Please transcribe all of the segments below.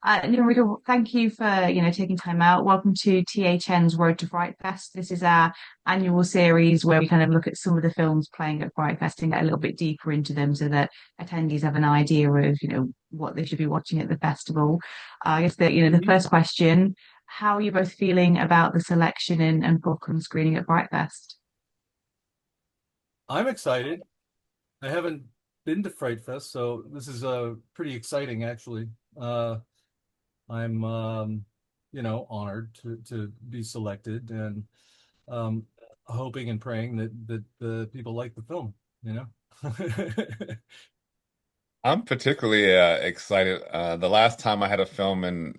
Ricco, thank you for taking time out. Welcome to THN's Road to FrightFest. This is our annual series where we kind of look at some of the films playing at FrightFest and get a little bit deeper into them so that attendees have an idea of what they should be watching at the festival. I guess that the Mhm. first question: how are you both feeling about the selection and book and screening at FrightFest? I'm excited. I haven't been to Fright Fest, so this is pretty exciting actually. I'm honored to be selected and um hoping and praying that the people like the film, you know. I'm particularly excited. The last time I had a film in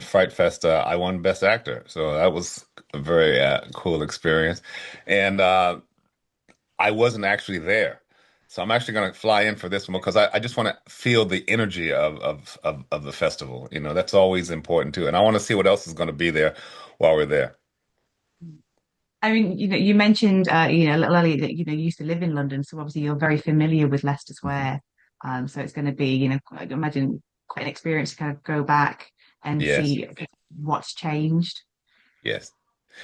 Fright Fest, I won Best Actor, so that was a very cool experience. And I wasn't actually there, so I'm actually going to fly in for this one because I just want to feel the energy of the festival. You know, that's always important too, and I want to see what else is going to be there while we're there. I mean, you mentioned, a little earlier that, you used to live in London, so obviously you're very familiar with Leicester Square. So it's going to be, I imagine quite an experience to kind of go back and Yes, see what's changed. yes.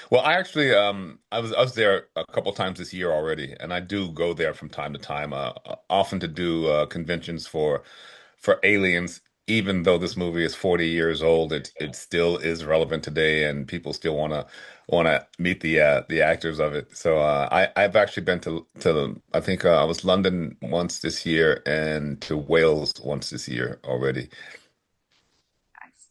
Well, I actually I was there a couple times this year already, and I do go there from time to time, often to do conventions for Aliens. Even though this movie is 40 years old, it still is relevant today, and people still wanna meet the actors of it. So I've actually been to I think I was London once this year and to Wales once this year already. Nice.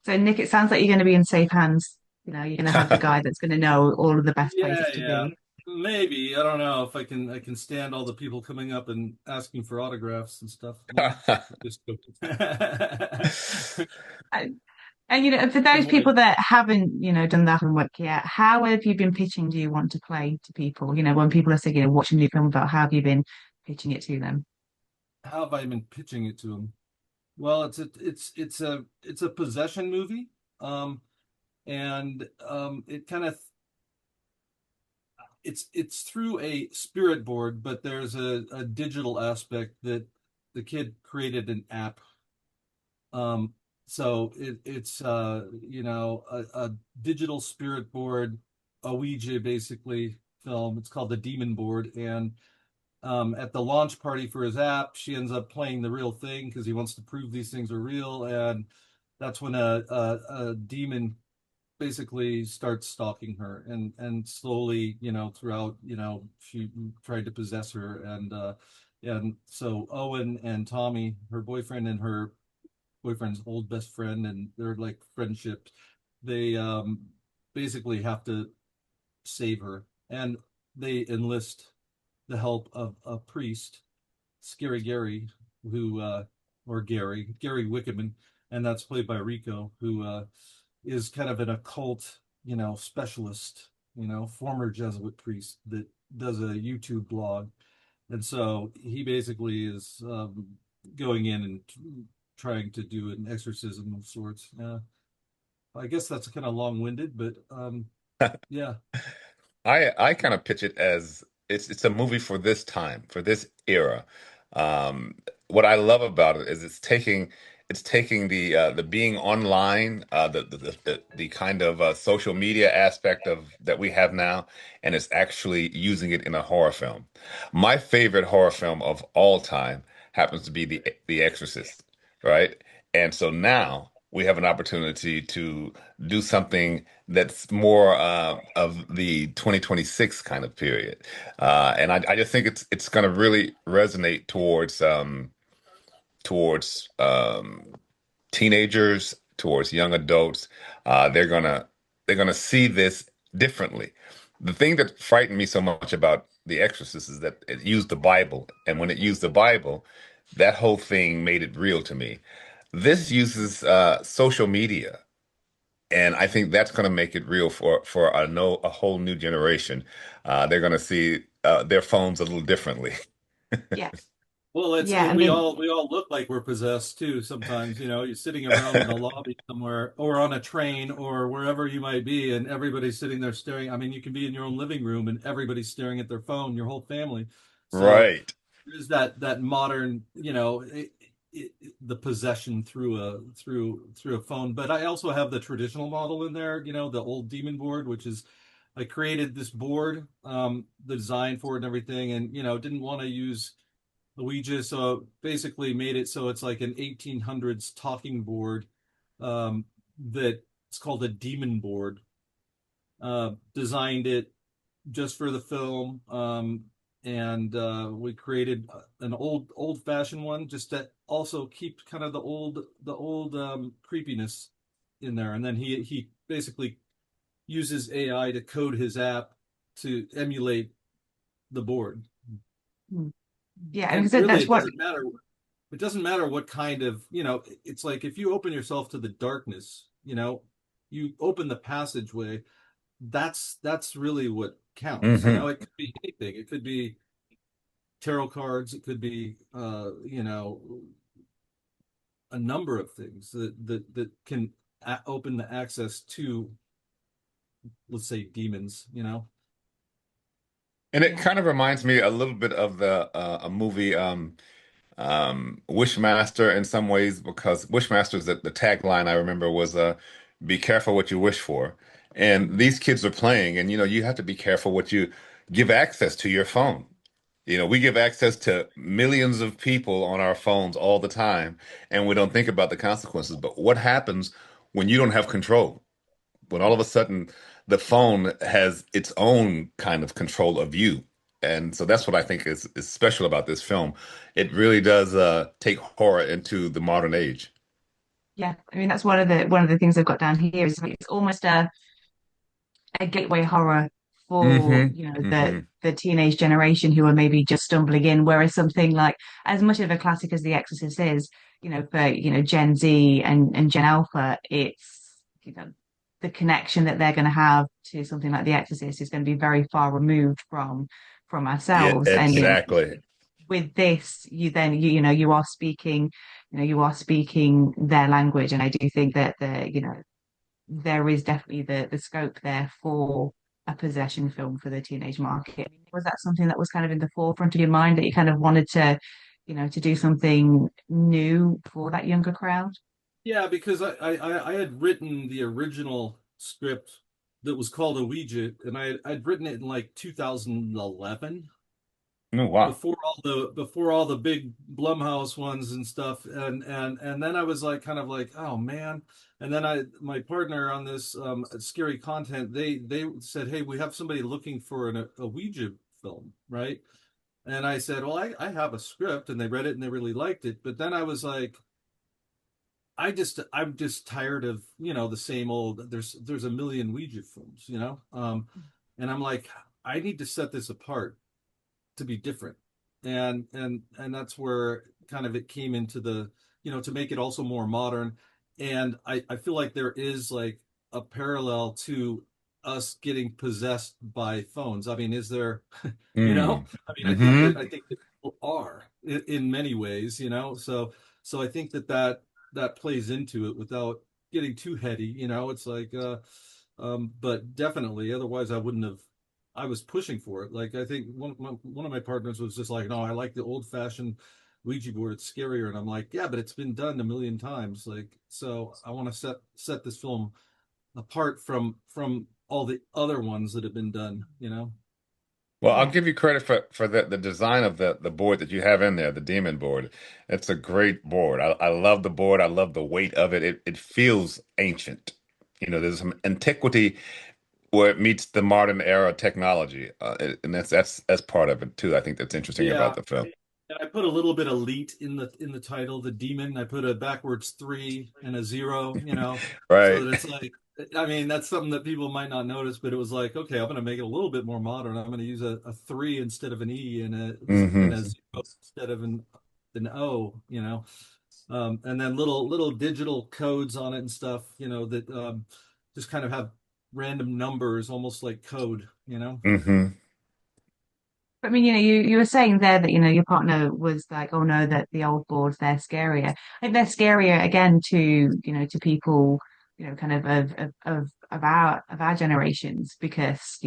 So Nick, it sounds like you're going to be in safe hands. You're going to have the guy that's going to know all of the best Yeah, places to yeah. be. Maybe. I don't know if I can stand all the people coming up and asking for autographs and stuff, you know. Just And, and for those some way. people that haven't, done that homework yet, how have you been pitching Do You Want to Play to people? When people are saying, watching a new film about, how have you been pitching it to them? How have I been pitching it to them? Well, it's a possession movie. And it kind of it's through a spirit board, but there's a digital aspect that the kid created an app. Um, so it's a digital spirit board, a Ouija basically film. It's called the Demon Board, and at the launch party for his app, she ends up playing the real thing because he wants to prove these things are real, and that's when a demon basically starts stalking her and slowly, throughout, she tried to possess her, and so Owen and Tommy, her boyfriend and her boyfriend's old best friend, and their like friendship, they basically have to save her, and they enlist the help of a priest, Scary Gary, who or Gary Wickerman, and that's played by Ricco, who is kind of an occult, specialist, former Jesuit priest that does a YouTube blog, and so he basically is going in and trying to do an exorcism of sorts. I guess that's kind of long-winded, but yeah. I kind of pitch it as it's a movie for this time, for this era. What I love about it is it's taking the being online, the kind of social media aspect of that we have now, and it's actually using it in a horror film. My favorite horror film of all time happens to be the Exorcist, right? And so now we have an opportunity to do something that's more of the 2026 kind of period. And I just think it's going to really resonate towards teenagers, towards young adults. They're gonna see this differently. The thing that frightened me so much about The Exorcist is that it used the Bible, and when it used the Bible, that whole thing made it real to me. This uses social media, and I think that's going to make it real for a whole new generation. They're going to see their phones a little differently. Yeah. Well, Yeah. I we mean, all look like we're possessed too sometimes, you're sitting around in a lobby somewhere or on a train or wherever you might be, and everybody's sitting there staring. I mean, you can be in your own living room and everybody's staring at their phone, your whole family. So Right. there's that modern, the possession through a phone. But I also have the traditional model in there, the old demon board, which is I created this board, the design for it and everything, and didn't want to use the Ouija, so basically made it so it's like an 1800s talking board, that it's called a demon board. Designed it just for the film, and we created an old fashioned one just to also keep kind of the old creepiness in there. And then he basically uses AI to code his app to emulate the board. Yeah, And because really, that's it what. doesn't matter. It doesn't matter what kind of, it's like if you open yourself to the darkness, you open the passageway. That's really what counts. Hmm. It could be anything. It could be tarot cards. It could be, a number of things that can open the access to, let's say, demons. And it Yeah. kind of reminds me a little bit of the a movie Wishmaster in some ways, because Wishmaster's the tagline I remember was be careful what you wish for. And these kids are playing, and you have to be careful what you give access to your phone. We give access to millions of people on our phones all the time, and we don't think about the consequences. But what happens when you don't have control? When all of a sudden the phone has its own kind of control of you. And so that's what I think is special about this film. It really does take horror into the modern age. Yeah, I mean that's one of the things I've got down here is it's almost a gateway horror for Hmm. the Hmm. the teenage generation who are maybe just stumbling in. Whereas something like as much of a classic as The Exorcist is, for Gen Z and Gen Alpha, it's the connection that they're going to have to something like The Exorcist is going to be very far removed from Yeah, ourselves. And exactly. with this, you are speaking their language, and I do think that there is definitely the scope there for a possession film for the teenage market. Was that something that was kind of in the forefront of your mind that you kind of wanted to do something new for that younger crowd? Yeah, because I had written the original script that was called a Ouija, and I'd written it in like 2011, Oh, wow. before all the big Blumhouse ones and stuff, and then I was like kind of like, oh man. And then my partner on this, scary content, they said, hey, we have somebody looking for a Ouija film, right? And I said, well, I have a script, and they read it and they really liked it. But then I was like, I'm just tired of, the same old, there's a million Ouija films. And I'm like, I need to set this apart to be different. And that's where kind of it came into the, to make it also more modern. And I feel like there is like a parallel to us getting possessed by phones. I mean, is there, Mm. I mean, Hmm. I think that people are in many ways, so I think that plays into it without getting too heady. It's like, but definitely, otherwise I wouldn't have. I was pushing for it. Like I think one of my partners was just like, "No, I like the old fashioned Ouija board. It's scarier." And I'm like, "Yeah, but it's been done a million times. Like, so I want to set this film apart from all the other ones that have been done. Well, I'll Yeah. give you credit for the design of the board that you have in there, the demon board. It's a great board. I love the board. I love the weight of it. It feels ancient. There's some antiquity where it meets the modern era technology, and that's part of it too. I think that's interesting about Yeah. the film. And I put a little bit of elite in the title, the demon. I put a backwards three and a zero, so Right. that it's like, I mean, that's something that people might not notice, but it was like, okay, I'm going to make it a little bit more modern. I'm going to use a three instead of an E, and a Hmm. zero instead of an O. And then little digital codes on it and stuff, that, just kind of have random numbers, almost like code. Hmm. But I mean, you were saying there that, your partner was like, oh no, that the old boards, they're scarier. I think they're scarier again to people, kind of our generations because,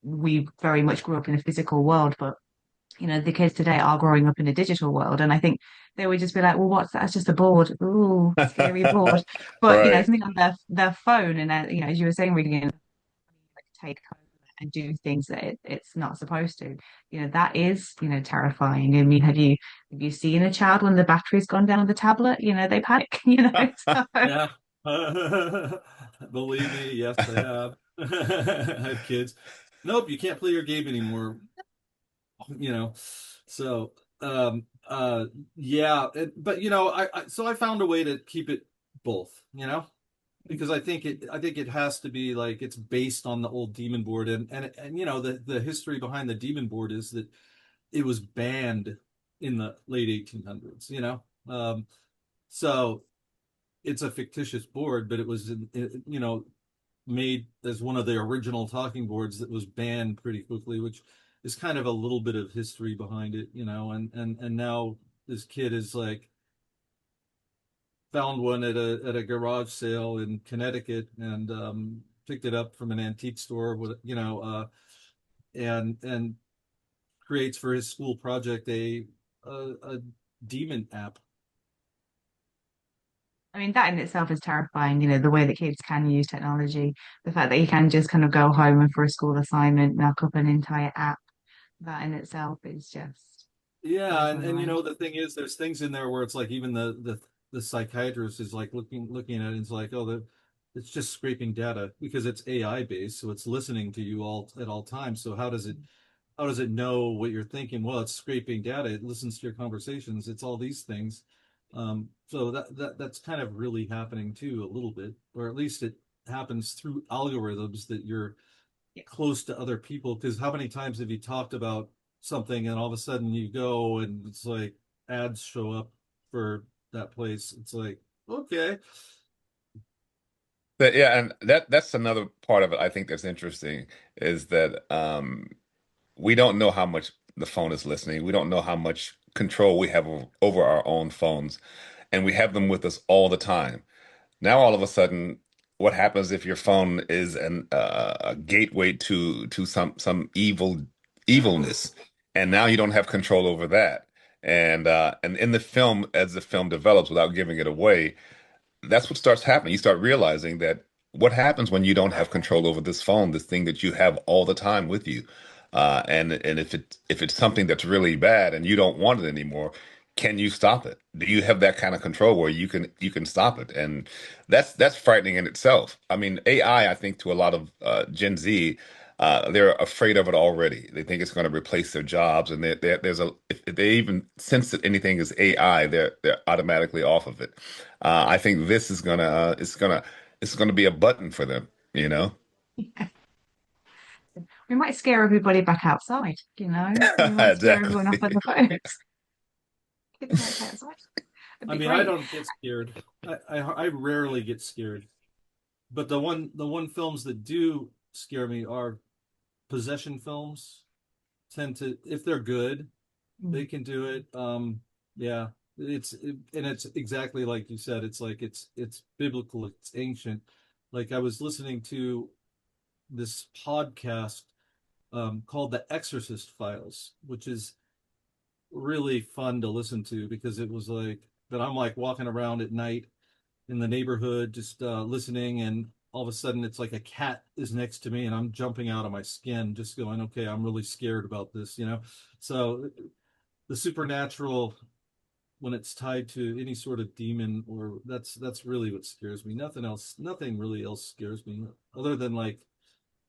we very much grew up in a physical world, but the kids today are growing up in a digital world. And I think they would just be like, well, what's that? It's just a board. Ooh, scary board. But, Right. something on their phone and, as you were saying, really, take over and do things that it's not supposed to. That is, terrifying. I mean, have you seen a child when the battery's gone down on the tablet? They panic, so Yeah. Believe me, yes, I have. I have kids. Nope, you can't play your game anymore. you know. So uh yeah, but so I found a way to keep it both, because I think it has to be like it's based on the old demon board and the history behind the demon board is that it was banned in the late 1800s. So it's a fictitious board, but it was made as one of the original talking boards that was banned pretty quickly, which is kind of a little bit of history behind it, and now this kid is like found one at a garage sale in Connecticut and picked it up from an antique store and creates for his school project a demon app. I mean, that in itself is terrifying, the way that kids can use technology, the fact that you can just kind of go home and for a school assignment, knock up an entire app, that in itself is just Yeah, blows and my and mind. the thing is, there's things in there where it's like even the psychiatrist is like looking at it and it's like, oh, it's just scraping data because it's AI based, so it's listening to you all at all times. So how does it know what you're thinking? Well, it's scraping data. It listens to your conversations. It's all these things. So that's kind of really happening too a little bit, or at least it happens through algorithms that you're Yeah. close to other people. Because how many times have you talked about something and all of a sudden you go and it's like ads show up for that place? It's like, okay. Yeah, and that's another part of it I think that's interesting is that we don't know how much the phone is listening. We don't know how much control we have over our own phones, and we have them with us all the time. Now, all of a sudden, what happens if your phone is a gateway to some evilness, and now you don't have control over that. And in the film, as the film develops, without giving it away, that's what starts happening. You start realizing that what happens when you don't have control over this phone, this thing that you have all the time with you, and if it's something that's really bad and you don't want it anymore, can you stop it? Do you have that kind of control where you can stop it? And that's frightening in itself. I mean, AI, I think to a lot of Gen Z, they're afraid of it already. They think it's going to replace their jobs, and there's if they even sense that anything is AI, they're automatically off of it. I think this is it's gonna be a button for them, you know? We might scare everybody back outside, we might scare everyone off on Exactly. the phones. Get them back outside. It'd I be mean, I great. don't get scared. I rarely get scared. But the one films that do scare me are possession films. Tend to, if they're good, they Mm. can do it. Yeah, and it's exactly like you said. It's like it's biblical. It's ancient. Like I was listening to this podcast called the Exorcist Files, which is really fun to listen to because it was like that. I'm like walking around at night in the neighborhood just listening, and all of a sudden it's like a cat is next to me and I'm jumping out of my skin just going, okay, I'm really scared about this. So the supernatural, when it's tied to any sort of demon, or that's really what scares me. Nothing really else scares me other than like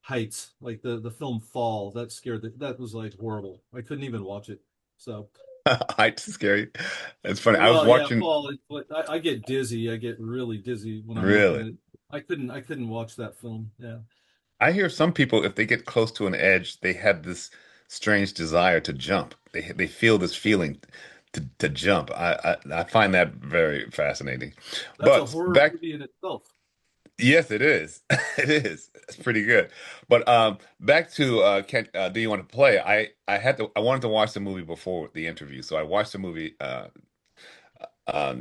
heights, like the film Fall. That was like horrible. I couldn't even watch it. So Heights is scary. It's funny. I was well, yeah, watching Fall. I get dizzy. I get really dizzy when I'm looking really. at it. I couldn't watch that film. Yeah, I hear some people, if they get close to an edge, they have this strange desire to jump. They feel this feeling to jump. I find that very fascinating. that's a But horror back, movie in itself. yes, it is. It is. It's pretty good. But back to do you want to play? I wanted to watch the movie before the interview, so I watched the movie.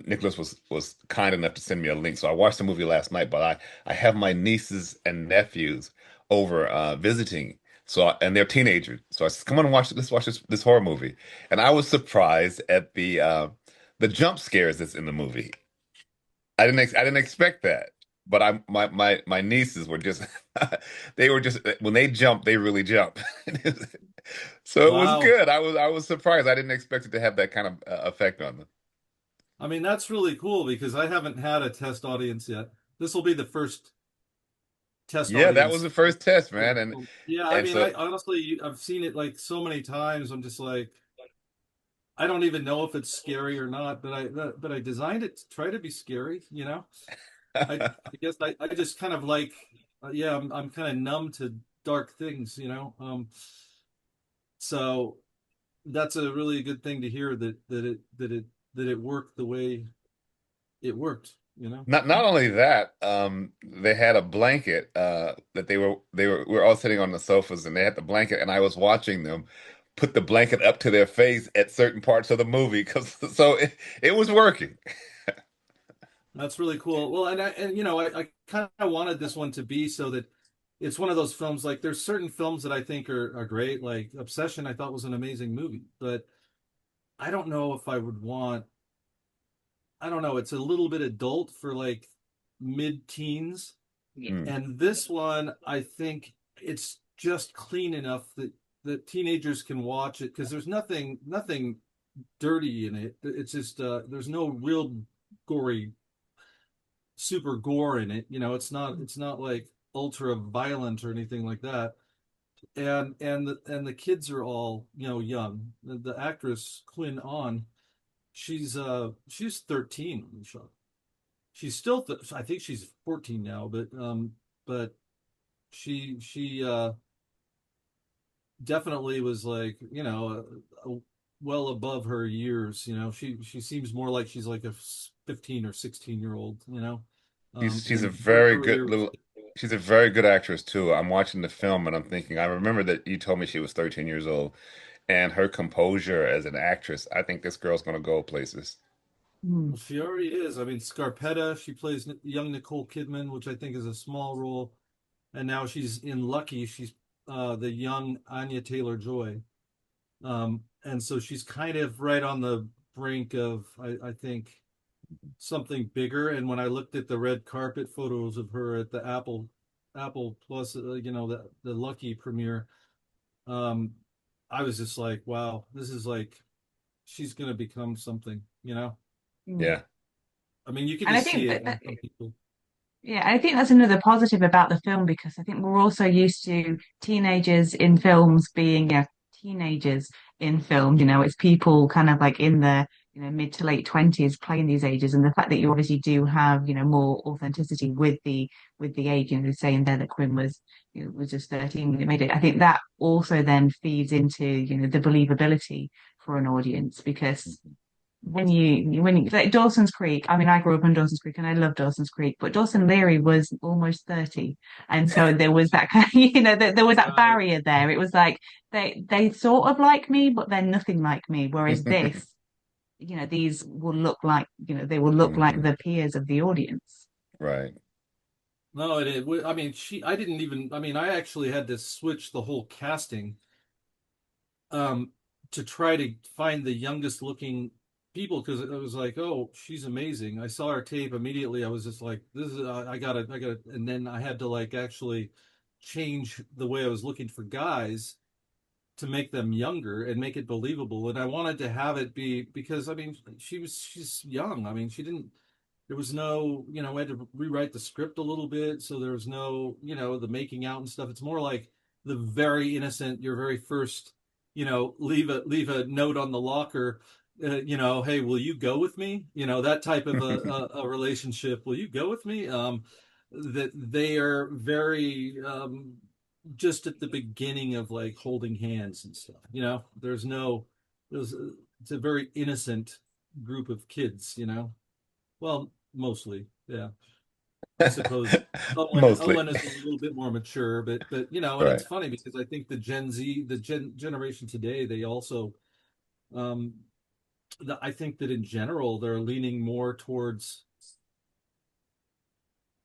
Nicholas was kind enough to send me a link, so I watched the movie last night. But I have my nieces and nephews over visiting, And they're teenagers. So I said, "Come on and let's watch this horror movie." And I was surprised at the jump scares that's in the movie. I didn't expect that. But my nieces were just they were just when they jump, they really jump. So it was Wow. good. I was surprised. I didn't expect it to have that kind of effect on them. I mean, that's really cool because I haven't had a test audience yet. This will be the first test Yeah, that was audience. the first test, man. And Yeah, I and mean, so I honestly, I've seen it like so many times. I'm just like, I don't even know if it's scary or not, but I designed it to try to be scary, you know? I guess I just kind of like, yeah, I'm kind of numb to dark things, you know? So that's a really good thing to hear that it worked the way it worked, you know? not only that, they had a blanket that we were all sitting on the sofas and they had the blanket and I was watching them put the blanket up to their face at certain parts of the movie because so it was working. That's really cool. Well, and you know, I kind of wanted this one to be so that it's one of those films like there's certain films that I think are great, like Obsession I thought was an amazing movie, but I don't know if I would want I don't know, it's a little bit adult for like mid-teens. Yeah. Hmm. And this one, I think it's just clean enough that teenagers can watch it because there's nothing dirty in it. It's just there's no real gory super gore in it. You know, it's not like ultra violent or anything like that. And the kids are all, you know, young. The actress Quinn On, she's 13 on the show. She's still I think she's 14 now, but she definitely was like, you know, well above her years, you know. She seems more like she's like a 15 or 16-year old, you know. She's a And her very good career little she's a very good actress too. I'm watching the film and I'm thinking, I remember that you told me she was 13 years old and her composure as an actress, I think this girl's gonna go places. Mm. well, she already is. I mean, Scarpetta, she plays young Nicole Kidman, which I think is a small role, and now she's in Lucky. She's the young Anya Taylor-Joy, and so she's kind of right on the brink of, I think, something bigger. And when I looked at the red carpet photos of her at the Apple Plus, you know, the Lucky premiere, um, I was just like, wow, this is like she's gonna become something, you know. Mm. Yeah. I mean, you can And I just see think it that, in some people. yeah, I think that's another positive about the film because I think we're also used to teenagers in films being, yeah, teenagers in films. You know, it's people kind of like in the, mid to late 20s playing these ages. And the fact that you obviously do have, more authenticity with the age, saying there that Quinn was, was just 13 it made it. I think that also then feeds into, the believability for an audience because when you like Dawson's Creek, I mean, I grew up in Dawson's Creek and I love Dawson's Creek, but Dawson Leary was almost 30. And so there was that kind of, there was that Right. barrier there. It was like they sort of like me, but they're nothing like me. Whereas this, these will look like, they will look like Hmm. the peers of the audience. Right. No, I mean, I didn't even, I mean, I actually had to switch the whole casting, um, to try to find the youngest looking people because it was like, oh, she's amazing. I saw her tape immediately. I was just like, this is, I gotta, and then I had to like actually change the way I was looking for guys to make them younger and make it believable. And I wanted to have it be because I mean she's young. I mean she didn't there was no, you know, we had to rewrite the script a little bit, so there was no, you know, the making out and stuff. It's more like the very innocent, your very first, you know, leave a note on the locker, you know, hey, will you go with me? You know, that type of a relationship. Will you go with me? That they are very just at the beginning of like holding hands and stuff. You know, there's it's a very innocent group of kids. You know, well, mostly, yeah. I suppose Mostly. Owen is a little bit more mature, but you know, and it's Right. funny because I think the Gen Z, generation today, they also, um, I think that in general they're leaning more towards,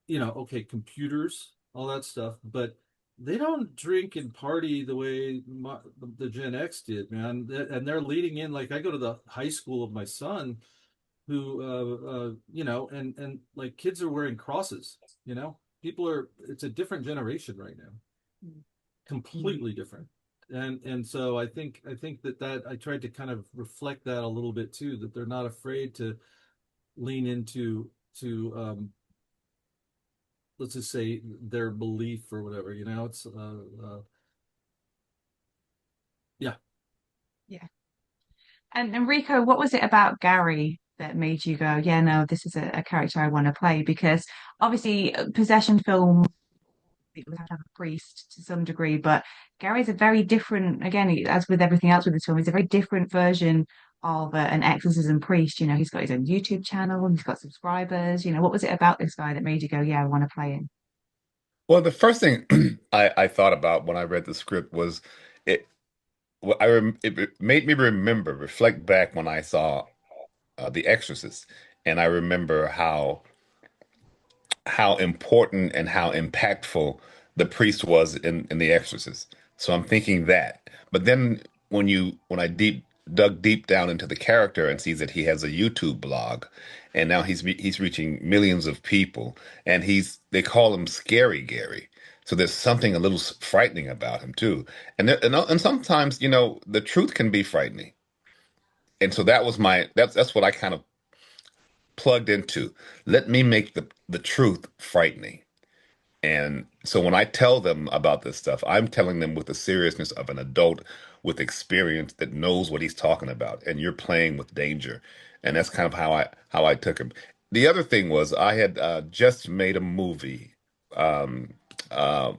you know, okay, computers, all that stuff, but they don't drink and party the way the Gen X did, man. And they're leading in. Like I go to the high school of my son, who, and like kids are wearing crosses. People are. It's a different generation right now, completely different. And so I think that I tried to kind of reflect that a little bit too, that they're not afraid to lean into to let's just say their belief or whatever. It's yeah. Yeah. And Rico, what was it about Gary that made you go, yeah, no, this is a character I want to play? Because obviously, possession film, it would have to have a priest to some degree, but Gary's a very different, again, as with everything else with this film, he's a very different version of an exorcism priest. He's got his own YouTube channel, he's got subscribers. What was it about this guy that made you go, yeah, I want to play him? Well, the first thing I thought about when I read the script was it. It made me reflect back when I saw The Exorcist, and I remember how important and how impactful the priest was in The Exorcist. So I'm thinking that. But then when I dug deep down into the character and sees that he has a YouTube blog, and now he's reaching millions of people, and they call him Scary Gary. So there's something a little frightening about him too. And sometimes, the truth can be frightening. And so that's what I kind of plugged into. Let me make the truth frightening. And so when I tell them about this stuff, I'm telling them with the seriousness of an adult with experience that knows what he's talking about. And you're playing with danger. And that's kind of how I took him. The other thing was I had just made a movie um, uh,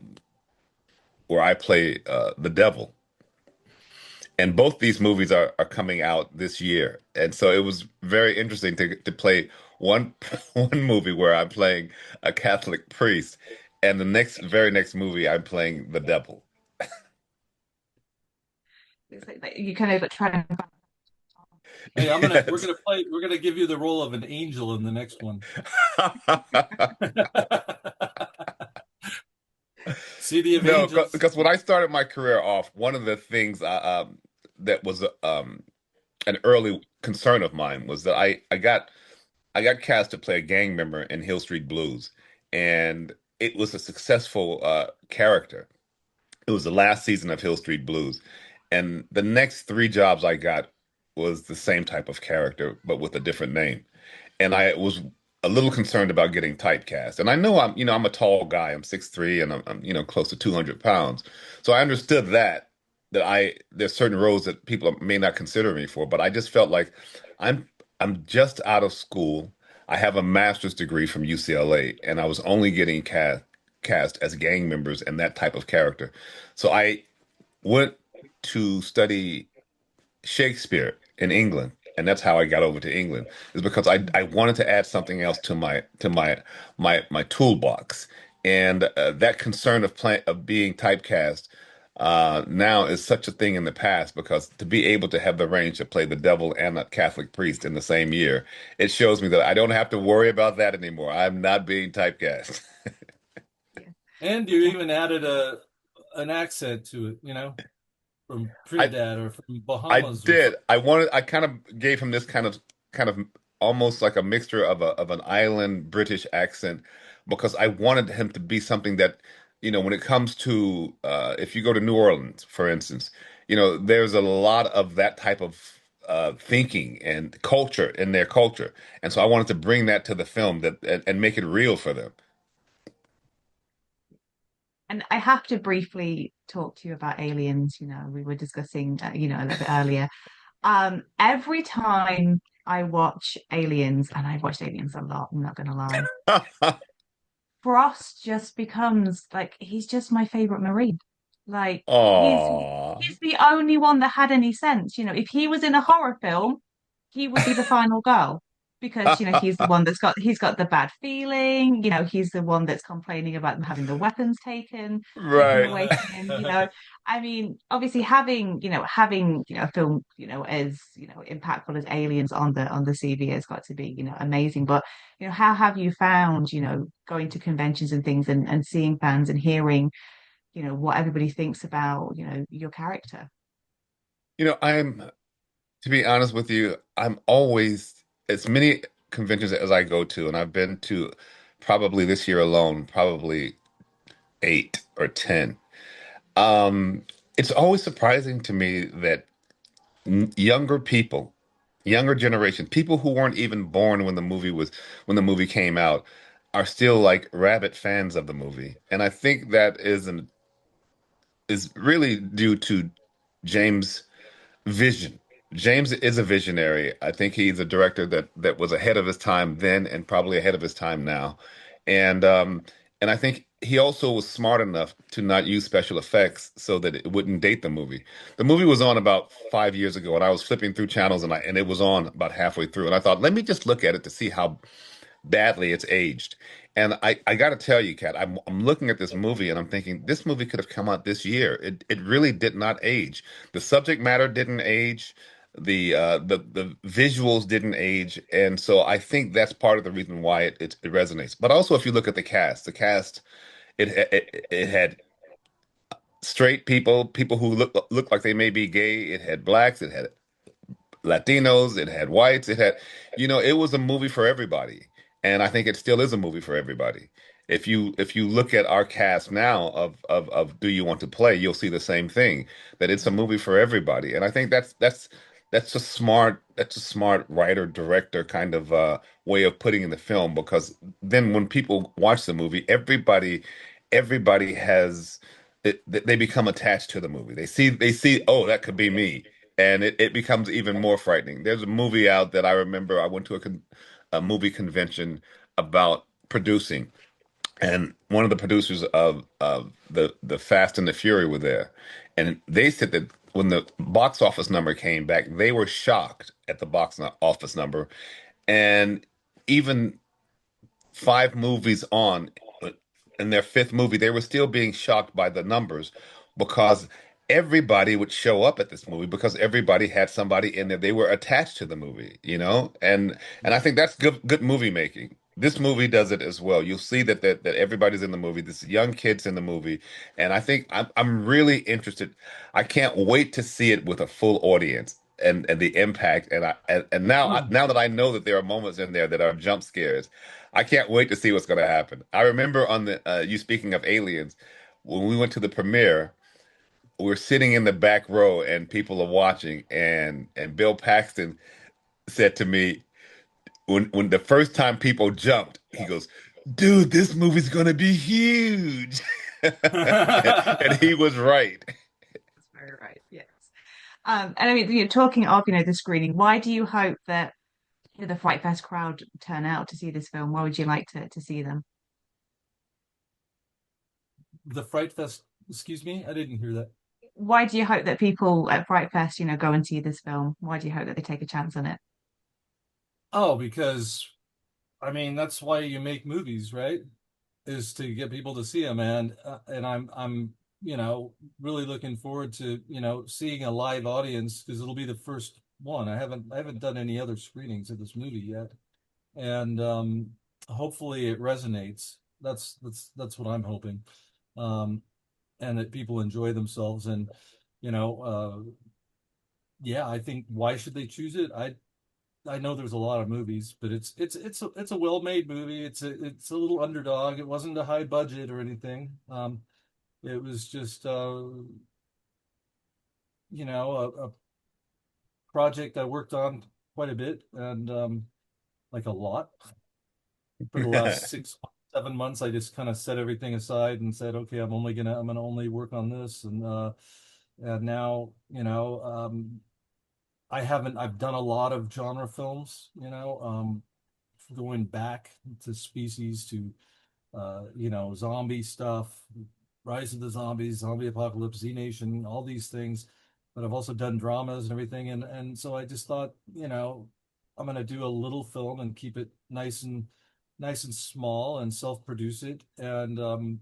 where I play the devil. And both these movies are coming out this year. And so it was very interesting to play one one movie where I'm playing a Catholic priest, and the very next movie I'm playing the devil. It's like you kind of try to. Hey, we're Yes. gonna play. We're gonna give you the role of an angel in the next one. City of No, Angels. because when I started my career off, one of the things that was an early concern of mine was that I got cast to play a gang member in Hill Street Blues, and it was a successful character. It was the last season of Hill Street Blues, and the next three jobs I got was the same type of character, but with a different name. And I was a little concerned about getting typecast. And I know I'm a tall guy. I'm 6'3", and I'm close to 200 pounds. So I understood that there's certain roles that people may not consider me for, but I just felt like I'm I'm just out of school. I have a master's degree from UCLA, and I was only getting cast as gang members and that type of character. So I went to study Shakespeare in England, and that's how I got over to England. Is because I wanted to add something else to my toolbox, and that concern of being typecast now is such a thing in the past because to be able to have the range to play the devil and a Catholic priest in the same year, it shows me that I don't have to worry about that anymore. I'm not being typecast. Yeah, And you even added a an accent to it, from I Trinidad or from I Bahamas or did. something. I kind of gave him this kind of almost like a mixture of an island British accent because I wanted him to be something that, when it comes to if you go to New Orleans, for instance, there's a lot of that type of thinking and culture in their culture. And so I wanted to bring that to the film and make it real for them. and I have to briefly talk to you about aliens. We were discussing, a little bit earlier. Every time I watch Aliens, and I've watched Aliens a lot, I'm not gonna lie, Frost just becomes like he's just my favorite Marine. Like Aw. he's the only one that had any sense. If he was in a horror film, he would be the final girl because he's the one he's got the bad feeling. He's the one that's complaining about them having the weapons taken Right. away from him. I mean, obviously having a film as impactful as Aliens on the CV has got to be amazing. But how have you found going to conventions and things and seeing fans and hearing what everybody thinks about, your character. I'm to be honest with you, I'm always as many conventions as I go to, and I've been to probably this year alone, probably 8 or 10. Um, it's always surprising to me that younger people, younger generation, people who weren't even born when the movie came out, are still like rabid fans of the movie. And I think that is really due to James' vision. James is a visionary. I think he's a director that was ahead of his time then and probably ahead of his time now. And I think he also was smart enough to not use special effects so that it wouldn't date the movie. The movie was on about 5 years ago, and I was flipping through channels, and it was on about halfway through, and I thought, let me just look at it to see how badly it's aged. And I got to tell you, Kat, I'm looking at this movie and I'm thinking this movie could have come out this year. It really did not age. The subject matter didn't age. The visuals didn't age, and so I think that's part of the reason why it resonates. But also, if you look at the cast, it had straight people, people who look like they may be gay. It had blacks. It had Latinos, it had whites, it was a movie for everybody. And I think it still is a movie for everybody. If you look at our cast now of Do You Want to Play, you'll see the same thing, that it's a movie for everybody. And I think that's a smart writer director kind of way of putting in the film, because then when people watch the movie, everybody they become attached to the movie. They see, oh, that could be me, and it becomes even more frightening. There's a movie out that I remember I went to a movie convention about producing, and one of the producers of the Fast and the Fury were there, and they said that when the box office number came back, they were shocked at the office number, and even 5 movies on, in their fifth movie, they were still being shocked by the numbers, because everybody would show up at this movie because everybody had somebody in there. They were attached to the movie. And I think that's good movie making. This movie does it as well. You'll see that everybody's in the movie. This young kids in the movie, and I think I'm really interested. I can't wait to see it with a full audience and the impact. And now that I know that there are moments in there that are jump scares, I can't wait to see what's going to happen. I remember on the you speaking of aliens, when we went to the premiere, we were sitting in the back row and people are watching, and Bill Paxton said to me, when the first time people jumped, he goes, "Dude, this movie's going to be huge." And he was right. That's very right. Yes. And I mean, talking of, the screening, why do you hope that the Fright Fest crowd turn out to see this film? Why would you like to see them? The Fright Fest, excuse me, I didn't hear that. Why do you hope that people at Fright Fest, go and see this film? Why do you hope that they take a chance on it? Oh, because I mean that's why you make movies, right? Is to get people to see them, and I'm really looking forward to seeing a live audience, because it'll be the first one. I haven't done any other screenings of this movie yet, and hopefully it resonates. That's what I'm hoping, um, and that people enjoy themselves. And you know, yeah, I think, why should they choose it? I know there's a lot of movies, but it's a well-made movie. It's a little underdog. It wasn't a high budget or anything. It was just a project I worked on quite a bit, and like a lot for the last 6 7 months. I just kind of set everything aside and said, okay, I'm gonna only work on this, and now I've done a lot of genre films, going back to Species, to zombie stuff, Rise of the Zombies, Zombie Apocalypse, Z Nation, all these things. But I've also done dramas and everything, and so I just thought, I'm gonna do a little film and keep it nice and small, and self-produce it, and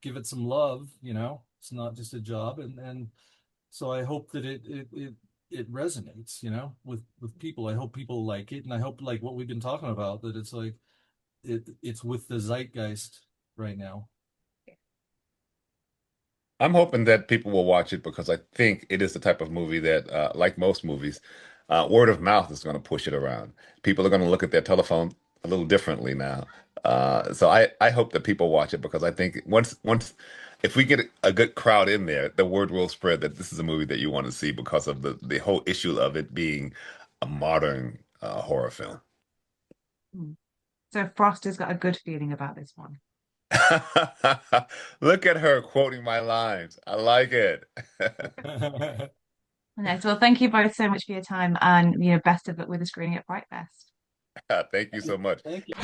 give it some love. It's not just a job, and so I hope that it resonates, with people. I hope people like it, and I hope, like what we've been talking about, that it's like it's with the zeitgeist right now. I'm hoping that people will watch it because I think it is the type of movie that, like most movies, word of mouth is going to push it around. People are going to look at their telephone a little differently now. So I hope that people watch it because I think once if we get a good crowd in there, the word will spread that this is a movie that you want to see because of the whole issue of it being a modern horror film. Hmm. So Frost has got a good feeling about this one. Look at her quoting my lines. I like it. Nice. Well, thank you both so much for your time, and best of luck with the screening at Fright Fest. Thank you so much. Thank you.